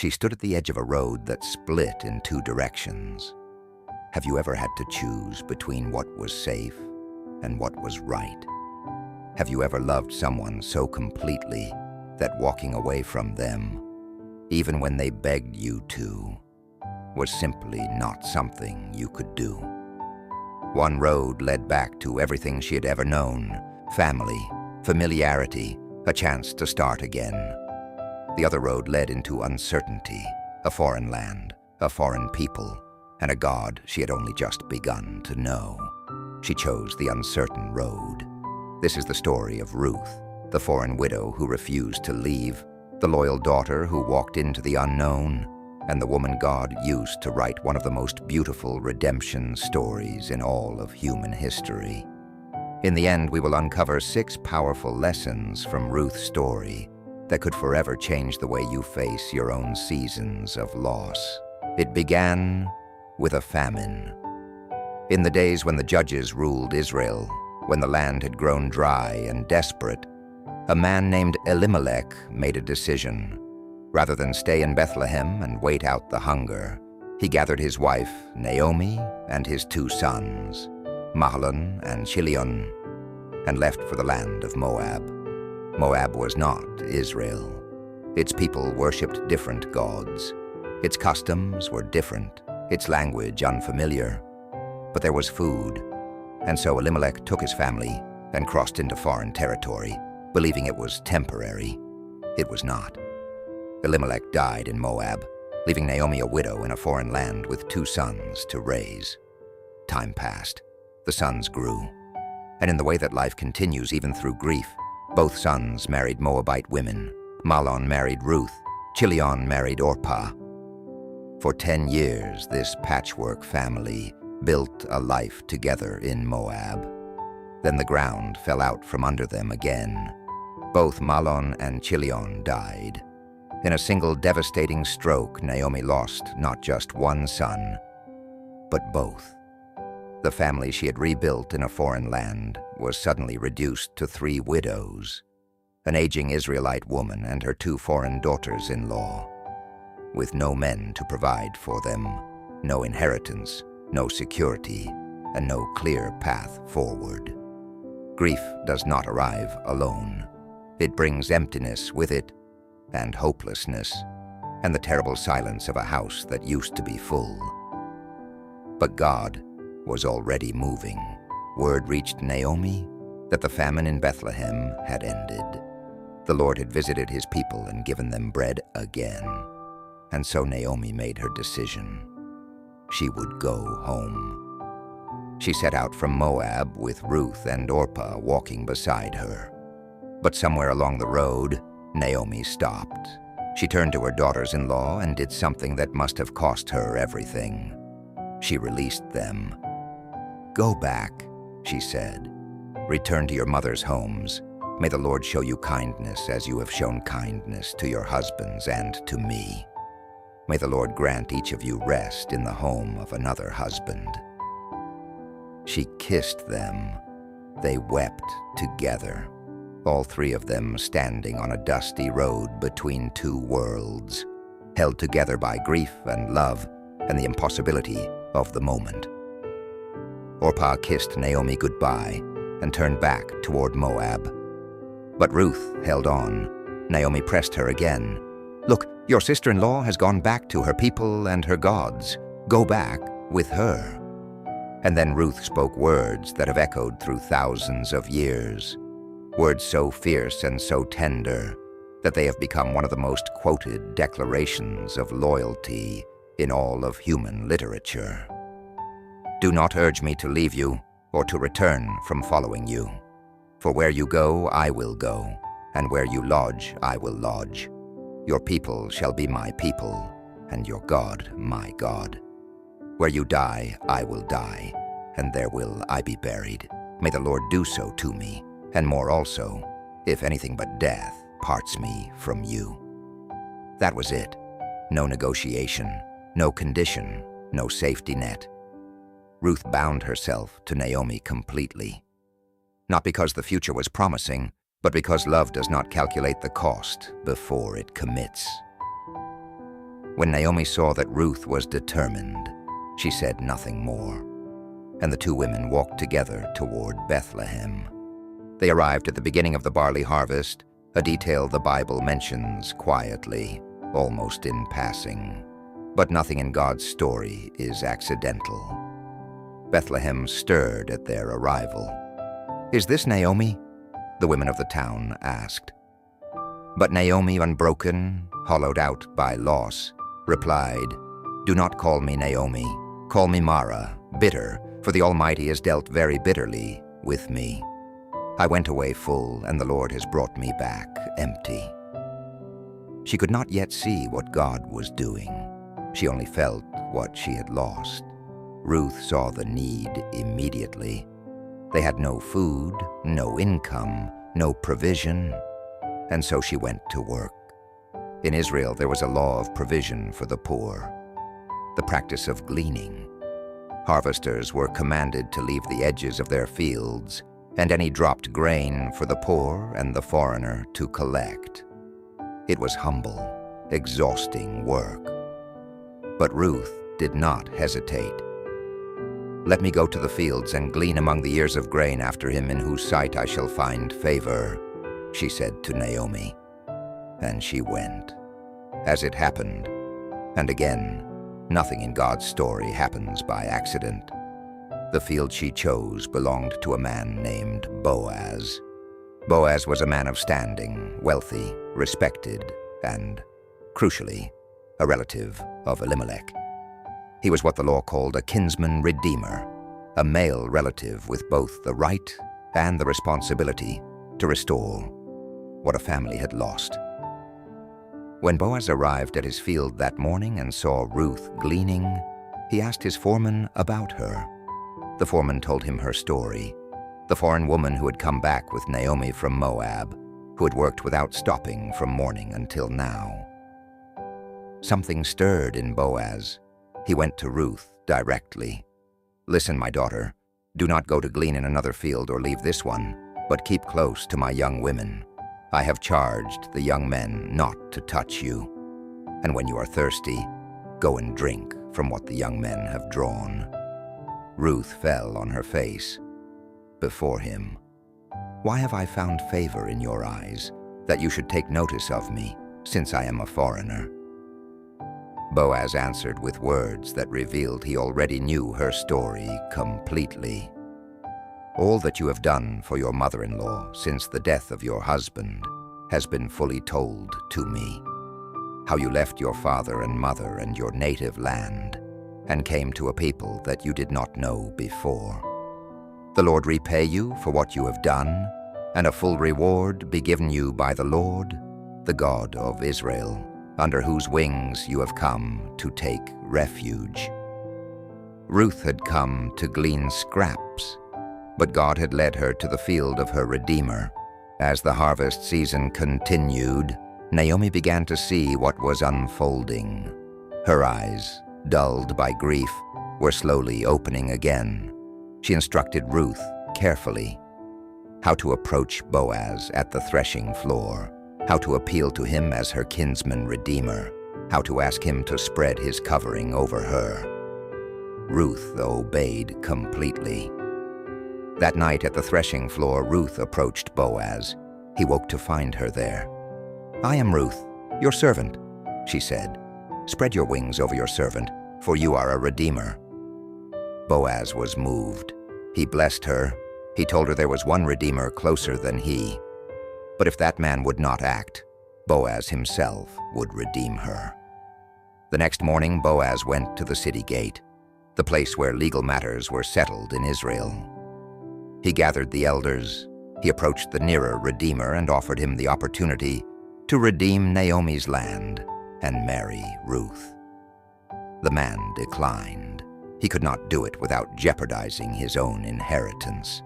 She stood at the edge of a road that split in two directions. Have you ever had to choose between what was safe and what was right? Have you ever loved someone so completely that walking away from them, even when they begged you to, was simply not something you could do? One road led back to everything she had ever known: family, familiarity, a chance to start again. The other road led into uncertainty, a foreign land, a foreign people, and a God she had only just begun to know. She chose the uncertain road. This is the story of Ruth, the foreign widow who refused to leave, the loyal daughter who walked into the unknown, and the woman God used to write one of the most beautiful redemption stories in all of human history. In the end, we will uncover 6 powerful lessons from Ruth's story that could forever change the way you face your own seasons of loss. It began with a famine. In the days when the judges ruled Israel, when the land had grown dry and desperate, a man named Elimelech made a decision. Rather than stay in Bethlehem and wait out the hunger, he gathered his wife, Naomi, and his 2 sons, Mahlon and Chilion, and left for the land of Moab. Moab was not Israel. Its people worshipped different gods. Its customs were different, its language unfamiliar. But there was food, and so Elimelech took his family and crossed into foreign territory, believing it was temporary. It was not. Elimelech died in Moab, leaving Naomi a widow in a foreign land with 2 sons to raise. Time passed. The sons grew. And in the way that life continues even through grief, both sons married Moabite women. Mahlon married Ruth. Chilion married Orpah. For 10 years, this patchwork family built a life together in Moab. Then the ground fell out from under them again. Both Mahlon and Chilion died. In a single devastating stroke, Naomi lost not just one son, but both. The family she had rebuilt in a foreign land was suddenly reduced to 3 widows, an aging Israelite woman and her 2 foreign daughters-in-law, with no men to provide for them, no inheritance, no security, and no clear path forward. Grief does not arrive alone. It brings emptiness with it, and hopelessness, and the terrible silence of a house that used to be full. But God was already moving. Word reached Naomi that the famine in Bethlehem had ended. The Lord had visited his people and given them bread again. And so Naomi made her decision. She would go home. She set out from Moab with Ruth and Orpah walking beside her. But somewhere along the road, Naomi stopped. She turned to her daughters-in-law and did something that must have cost her everything. She released them. "Go back," she said. "Return to your mother's homes. May the Lord show you kindness as you have shown kindness to your husbands and to me. May the Lord grant each of you rest in the home of another husband." She kissed them. They wept together, all 3 of them standing on a dusty road between 2 worlds, held together by grief and love and the impossibility of the moment. Orpah kissed Naomi goodbye and turned back toward Moab. But Ruth held on. Naomi pressed her again. "Look, your sister-in-law has gone back to her people and her gods. Go back with her." And then Ruth spoke words that have echoed through thousands of years. Words so fierce and so tender that they have become one of the most quoted declarations of loyalty in all of human literature. "Do not urge me to leave you or to return from following you. For where you go, I will go, and where you lodge, I will lodge. Your people shall be my people, and your God my God. Where you die, I will die, and there will I be buried. May the Lord do so to me, and more also, if anything but death parts me from you." That was it. No negotiation, no condition, no safety net. Ruth bound herself to Naomi completely. Not because the future was promising, but because love does not calculate the cost before it commits. When Naomi saw that Ruth was determined, she said nothing more, and the two women walked together toward Bethlehem. They arrived at the beginning of the barley harvest, a detail the Bible mentions quietly, almost in passing. But nothing in God's story is accidental. Bethlehem stirred at their arrival. "Is this Naomi?" the women of the town asked. But Naomi, unbroken, hollowed out by loss, replied, "Do not call me Naomi. Call me Mara, bitter, for the Almighty has dealt very bitterly with me. I went away full, and the Lord has brought me back empty." She could not yet see what God was doing. She only felt what she had lost. Ruth saw the need immediately. They had no food, no income, no provision, and so she went to work. In Israel, there was a law of provision for the poor, the practice of gleaning. Harvesters were commanded to leave the edges of their fields and any dropped grain for the poor and the foreigner to collect. It was humble, exhausting work. But Ruth did not hesitate. "Let me go to the fields and glean among the ears of grain after him in whose sight I shall find favor," she said to Naomi. And she went. As it happened, and again, nothing in God's story happens by accident. The field she chose belonged to a man named Boaz. Boaz was a man of standing, wealthy, respected, and, crucially, a relative of Elimelech. He was what the law called a kinsman redeemer, a male relative with both the right and the responsibility to restore what a family had lost. When Boaz arrived at his field that morning and saw Ruth gleaning, he asked his foreman about her. The foreman told him her story, the foreign woman who had come back with Naomi from Moab, who had worked without stopping from morning until now. Something stirred in Boaz. He went to Ruth directly. "Listen, my daughter, do not go to glean in another field or leave this one, but keep close to my young women. I have charged the young men not to touch you. And when you are thirsty, go and drink from what the young men have drawn." Ruth fell on her face before him. "Why have I found favor in your eyes, that you should take notice of me, since I am a foreigner?" Boaz answered with words that revealed he already knew her story completely. "All that you have done for your mother-in-law since the death of your husband has been fully told to me. How you left your father and mother and your native land and came to a people that you did not know before. The Lord repay you for what you have done, and a full reward be given you by the Lord, the God of Israel, under whose wings you have come to take refuge." Ruth had come to glean scraps, but God had led her to the field of her Redeemer. As the harvest season continued, Naomi began to see what was unfolding. Her eyes, dulled by grief, were slowly opening again. She instructed Ruth carefully how to approach Boaz at the threshing floor, how to appeal to him as her kinsman redeemer, how to ask him to spread his covering over her. Ruth obeyed completely. That night at the threshing floor, Ruth approached Boaz. He woke to find her there. "I am Ruth, your servant," she said. "Spread your wings over your servant, for you are a redeemer." Boaz was moved. He blessed her. He told her there was one redeemer closer than he. But if that man would not act, Boaz himself would redeem her. The next morning, Boaz went to the city gate, the place where legal matters were settled in Israel. He gathered the elders. He approached the nearer redeemer and offered him the opportunity to redeem Naomi's land and marry Ruth. The man declined. He could not do it without jeopardizing his own inheritance.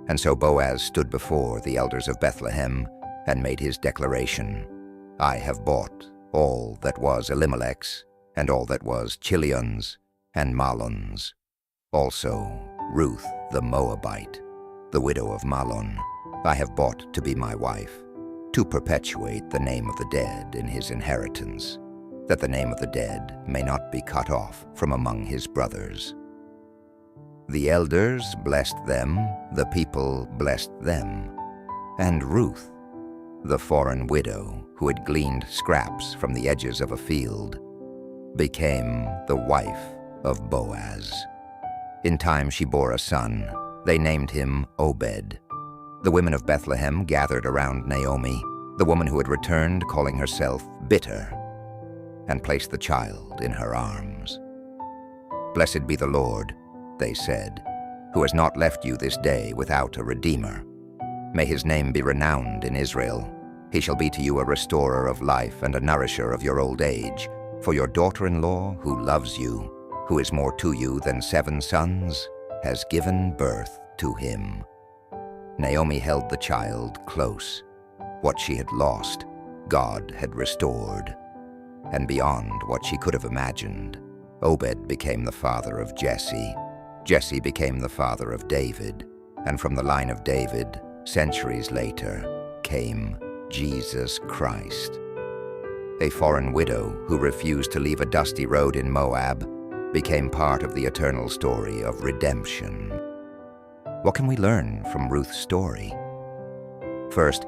And so Boaz stood before the elders of Bethlehem and made his declaration, "I have bought all that was Elimelech's, and all that was Chilion's and Mahlon's. Also Ruth the Moabite, the widow of Mahlon, I have bought to be my wife, to perpetuate the name of the dead in his inheritance, that the name of the dead may not be cut off from among his brothers. The elders blessed them, the people blessed them, and Ruth, the foreign widow who had gleaned scraps from the edges of a field, became the wife of Boaz. In time she bore a son. They named him Obed. The women of Bethlehem gathered around Naomi, the woman who had returned calling herself bitter, and placed the child in her arms. "Blessed be the Lord," they said, "who has not left you this day without a redeemer. May his name be renowned in Israel. He shall be to you a restorer of life and a nourisher of your old age. For your daughter-in-law, who loves you, who is more to you than 7 sons, has given birth to him." Naomi held the child close. What she had lost, God had restored. And beyond what she could have imagined, Obed became the father of Jesse. Jesse became the father of David. And from the line of David, centuries later, came Jesus Christ. A foreign widow who refused to leave a dusty road in Moab became part of the eternal story of redemption. What can we learn from Ruth's story? First,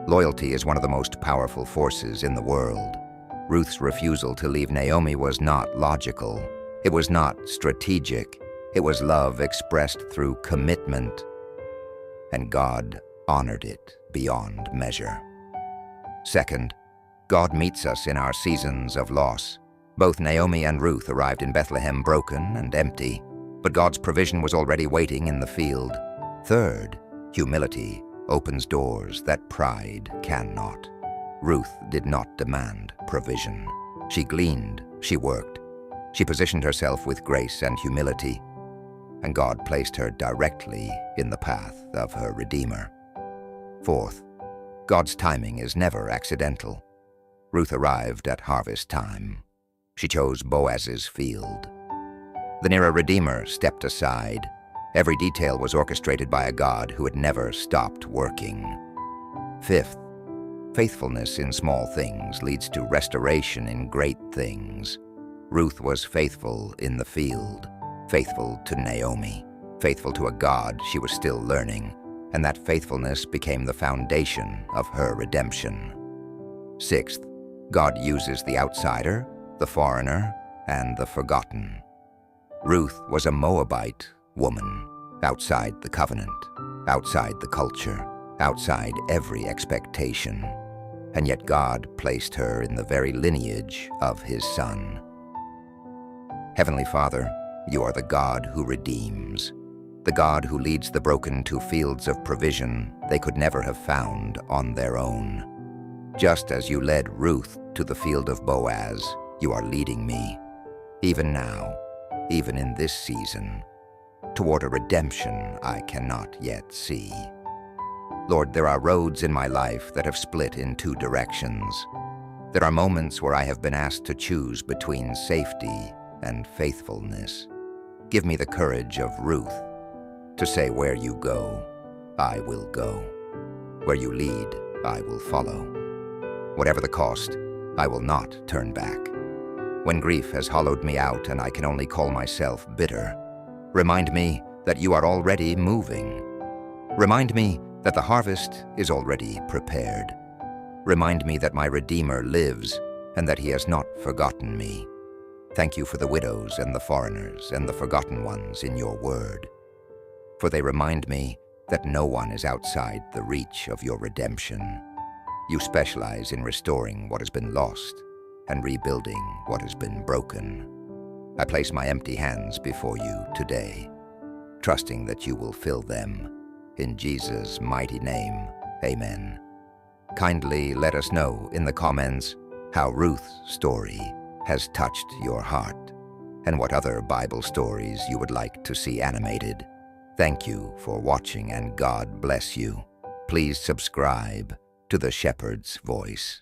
loyalty is one of the most powerful forces in the world. Ruth's refusal to leave Naomi was not logical. It was not strategic. It was love expressed through commitment. And God honored it beyond measure. Second, God meets us in our seasons of loss. Both Naomi and Ruth arrived in Bethlehem broken and empty, but God's provision was already waiting in the field. Third, humility opens doors that pride cannot. Ruth did not demand provision. She gleaned, she worked. She positioned herself with grace and humility, and God placed her directly in the path of her Redeemer. Fourth, God's timing is never accidental. Ruth arrived at harvest time. She chose Boaz's field. The nearer Redeemer stepped aside. Every detail was orchestrated by a God who had never stopped working. Fifth, faithfulness in small things leads to restoration in great things. Ruth was faithful in the field, faithful to Naomi, faithful to a God she was still learning, and that faithfulness became the foundation of her redemption. Sixth, God uses the outsider, the foreigner, and the forgotten. Ruth was a Moabite woman, outside the covenant, outside the culture, outside every expectation, and yet God placed her in the very lineage of his Son. Heavenly Father, you are the God who redeems, the God who leads the broken to fields of provision they could never have found on their own. Just as you led Ruth to the field of Boaz, you are leading me, even now, even in this season, toward a redemption I cannot yet see. Lord, there are roads in my life that have split in 2 directions. There are moments where I have been asked to choose between safety and faithfulness. Give me the courage of Ruth to say, where you go, I will go. Where you lead, I will follow. Whatever the cost, I will not turn back. When grief has hollowed me out and I can only call myself bitter, remind me that you are already moving. Remind me that the harvest is already prepared. Remind me that my Redeemer lives and that he has not forgotten me. Thank you for the widows and the foreigners and the forgotten ones in your word, for they remind me that no one is outside the reach of your redemption. You specialize in restoring what has been lost and rebuilding what has been broken. I place my empty hands before you today, trusting that you will fill them. In Jesus' mighty name, amen. Kindly let us know in the comments how Ruth's story has touched your heart and what other Bible stories you would like to see animated. Thank you for watching and God bless you. Please subscribe to The Shepherd's Voice.